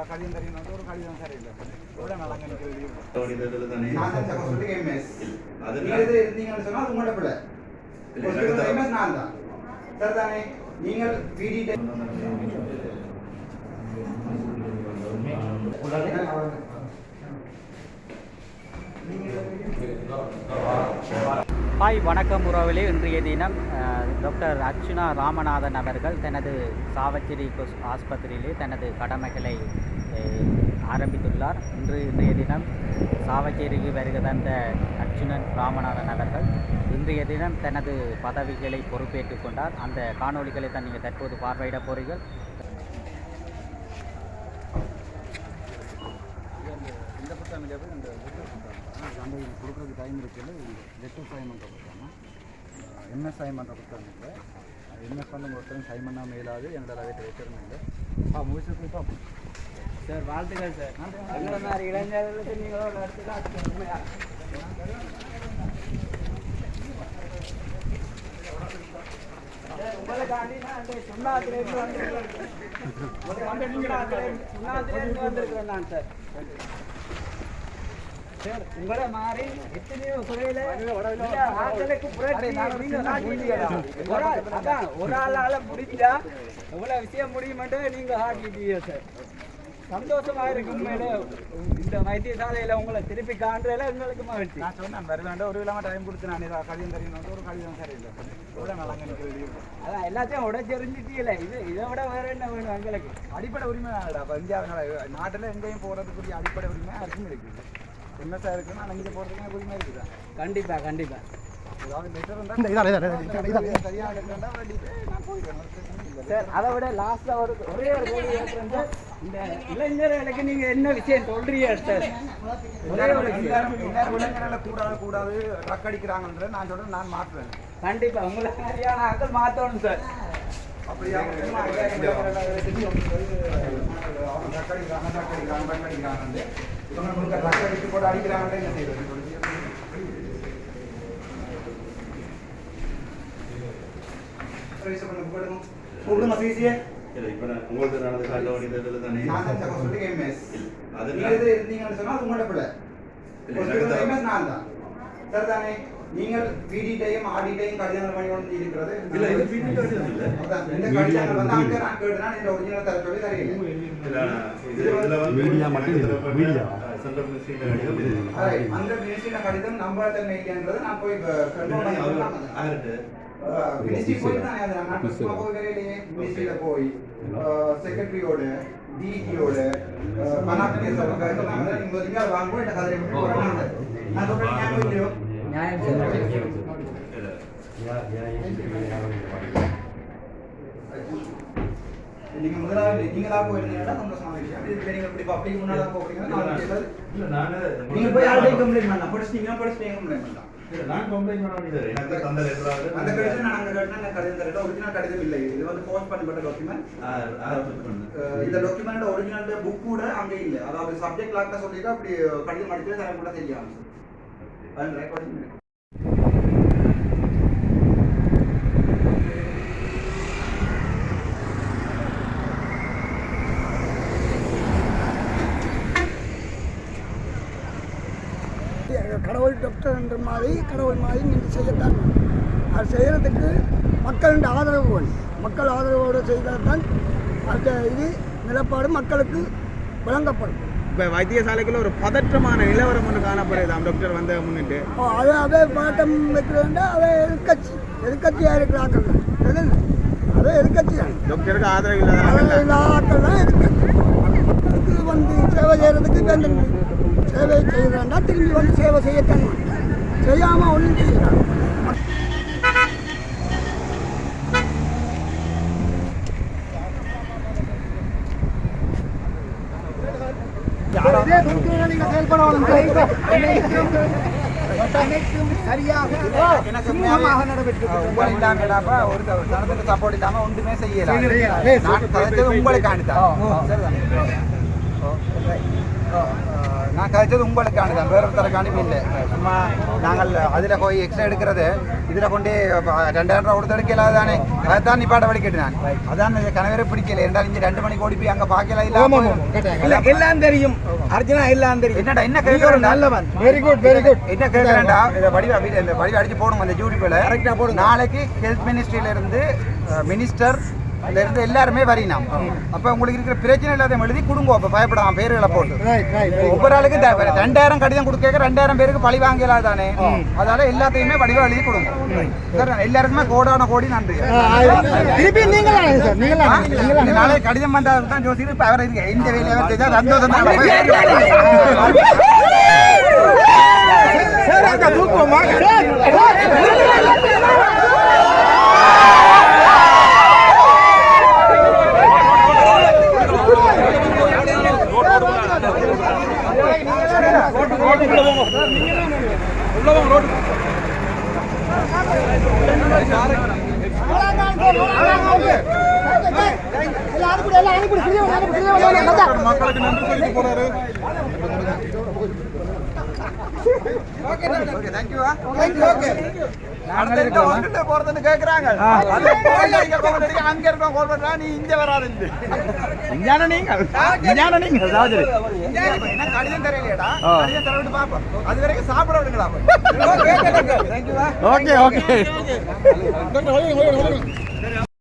கடிதம் தெரியும் ஒரு கடிதம் சரியில்லை எவ்வளோ நலங்க இருந்தீங்கன்னு சொன்னால் அது உங்களோட பிள்ளை நான் தான் சார் தானே நீங்கள் ஹாய் வணக்கம் உறவுகளே. இன்றைய தினம் டாக்டர் அர்ச்சுனா ராமநாதன் அவர்கள் தனது சாவச்சேரி ஆஸ்பத்திரியிலே தனது கடமைகளை ஆரம்பித்துள்ளார். இன்றைய தினம் சாவச்சேரிக்கு வருகை தந்த அர்ச்சுனன் ராமநாதன் அவர்கள் இன்றைய தினம் தனது பதவிகளை பொறுப்பேற்றுக் கொண்டார். அந்த காணொலிகளை தான் நீங்கள் தற்போது பார்வையிட போகிறீர்கள். இந்த புத்தகங்கள் இந்த கொடுக்குறதுக்கு டைம் இருக்குது. லெட்டர் சைன் பண்ணுற புத்தகம் எம்எஸ் சைன் பண்ணுற புத்தகம் இல்லை. எம்எஸ் பண்ண ஒருத்தரும் சைன் பண்ணால் மேலாது என்னோட வீட்டை வச்சிருந்தேன் இல்லை. முடிச்சு போயிட்டோம் சார். வாழ்த்துக்கள் சார். எங்களை மாதிரி இளைஞர்களுக்கு நீங்களோட உங்களுக்காண்டி நான் சுண்ணாத்திலேருந்து வந்திருக்கிறேன் நான் சார். சார் உங்களை மாறி எத்தனையோ துறையில ஆட்களுக்கு அதான் ஒரு ஆளால முடிஞ்சா எவ்வளவு விஷயம் முடியுமென்று நீங்க ஆட்டிட்டீங்க சார். சந்தோஷமா இருக்கும். மேலே இந்த வைத்தியசாலையில உங்களை திருப்பி காண்றதுல எங்களுக்கு மகிழ்ச்சி. நான் சொன்னேன் வருவேன் ஒரு இல்லாமல் டைம் கொடுத்து நான் ஏதாவது கடிதம் தெரியும் ஒரு கடிதம் சரியில்லை எவ்வளோ நலங்க அதான் எல்லாத்தையும் உடைச்செறிஞ்சிட்டீங்களே. இதை விட வேற என்ன வேணும் எங்களுக்கு? அடிப்படை உரிமை அப்போ இந்தியாவில் நாட்டில் எங்கேயும் போகிறதுக்குரிய அடிப்படை உரிமை அதுக்கும் இருக்குது. எம்எஸ்ஆ இருக்குன்னா நான் இங்கே போகிறதுக்கு உரிமை இருக்குதா? கண்டிப்பா கண்டிப்பா. அதை விட லாஸ்டா ஒரே ஒரு கேள்வி கேட்கிறேன் சார். இந்த இளைஞர்களுக்கு நீங்க என்ன விஷயம் சொல்றீங்க சார்? இளைஞர்களை கூடாது ட்ரக் அடிக்கிறாங்கன்ற நான் சொல்றேன். நான் மாற்றுவேன் கண்டிப்பா. உங்களை மாதிரியான ஆட்கள் மாற்றணும் சார். அப்படியா போட்டு அடிக்கிறாங்க என்ன செய்வது? நீங்கள் பிடிட்டையும் ஆடிட்டையும் கடிதங்கள் பண்ணி கொண்டு இருக்கிறது இல்ல. இது பிடி கடிதம் இல்ல. இந்த கடிதங்கள் வந்து அங்க நான் கேட்டேன். இந்த ஒரிஜினல் தர சொல்லி தரீங்க. இதுல வந்து மீடியா மட்டும் மீடியா சென்ட்ரல் மினிஸ்ட்ரியில கடிதம் இது. அந்த மினிஸ்ட்ரியில கடிதம் நம்பர் தான் மெயில்ன்றது நான் போய் கன்ஃபார்ம் பண்ணி ஆயிட்டு மினிஸ்ட்ரி போய் தான் நான் சும்மா போய் வேலையிலே மினிஸ்ட்ரியில போய் செக்ரட்டரியோட டிடியோட பனாத்திய சபைக்கு நான் நீங்க இங்க வாங்குவோம். இந்த கதையை போறாங்க. நான் சொல்றேன் ஞாபகம் இல்லையோ? நீங்க முதலாவது நீங்களா போயிருந்தீங்கன்னா சந்தோஷமா விஷயம். இதுக்கு நீங்க இப்படி பப்ளிக் முன்னால போறீங்கன்னா நீங்க போய் யாரையும் கம்ப்ளைண்ட் பண்ணலாம். படிச்சீங்க கம்ப்ளைண்ட் பண்ணலாம். நான் கம்ப்ளைண்ட் பண்ண வேண்டியது எனக்கு அந்த லெட்டர் அந்த கடிதம் நான் அங்க கேட்டா நான் கடிதம் தரல. ஒரிஜினல் கடிதம் இல்லை. இது வந்து போஸ்ட் பண்ணப்பட்ட டாக்குமெண்ட். இந்த டாக்குமெண்ட் ஒரிஜினல் புக் கூட அங்க இல்ல. அதாவது சப்ஜெக்ட் லாக்ல சொல்லிட்டு அப்படி கடிதம் அடிச்சு தர கூட தெரியாது. அது ரெக்கார்டிங் கடவுள் டாக்டர் என்ற மாதிரி கடவுள் மாதிரி நீங்கள் செய்யத்தான். அது செய்கிறதுக்கு மக்களின் ஆதரவு வேணும். மக்கள் ஆதரவோடு செய்தால் தான் அந்த இது நிலப்பாடு மக்களுக்கு வழங்கப்படும். இப்போ வைத்தியசாலைக்குள்ள ஒரு பதற்றமான நிலவரம் ஒன்று காணப்படுது. டாக்டர் வந்து முன்னிட்டு அதே பதட்டம் வைக்கிறோன்னா அதை எதிர்கட்சியாக இருக்கிறார்கள். அதே எதிர்கட்சியாக டாக்டருக்கு ஆதரவு இல்லாத ஆட்கள் தான் எதிர்கட்சி. அதுக்கு வந்து சேவை செய்கிறதுக்கு வேண்டும். சேவை செய்கிறாண்டா திரும்பி வந்து சேவை செய்யத்தான். செய்யாமல் ஒன்றும் செய்யலாம். சப்போர்ட் இல்லாம ஒன்றுமே செய்யல. நான் கழிச்சது உங்களுக்கானதான், வேற ஒருத்தருக்காண்டி இல்லை. சும்மா நாங்கள் அதில் போய் எக்ஸ்ட்ரா எடுக்கிறது இதுல கொண்டு 2000 ரூபா கொடுத்து எடுக்கல தானே அதான் நிப்பாட்ட வழி கேட்டான் அதான் கணவரை பிடிக்கல என்றால் இங்க 2 மணிக்கு ஓடி போய் அங்க பாக்கல இல்ல எல்லாம் தெரியும் அர்ஜுனா எல்லாம் தெரியும் என்னடா என்ன கேக்குறேன் நல்லவன் வெரி குட் என்ன கேக்குறேன்டா இத வடிவ அடிச்சு போடுங்க அந்த யூடியூப்ல கரெக்டா போடுங்க நாளைக்கு ஹெல்த் மினிஸ்ட்ரியில இருந்து மினிஸ்டர் அதுல இருந்து எல்லாருமே வரினாம் அப்ப உங்களுக்கு இருக்கிற பிரச்சனை இல்லாத எழுதி கொடுங்க அப்ப பயப்படாம பேர்களை போட்டு ஒவ்வொரு ஆளுக்கு 2000 கடிதம் கொடுக்க 2000 பேருக்கு பழி வாங்கலாம் தானே அதனால எல்லாத்தையுமே வடிவா எழுதி கொடுங்க சார் எல்லாருக்குமே கோடான கோடி நன்றி திருப்பி நீங்க நாளை கடிதம் வந்தால் தான் ஜோசியர் இப்ப அவர் இருக்கு இந்த வேலையை செஞ்சா சந்தோஷம் தான் தூக்குவோமா மக்களுக்கு நன்றி சொல்லிட்டு போறாரு போறதுன்னு கேக்குறாங்க அங்க இருக்கோம் கால் பண்றா நீ இங்க வராது கடிதம் தெரியலையடா கடிதம் தர விட்டு பாப்போம் அது வரைக்கும் சாப்பிட விடுங்களா ஓகே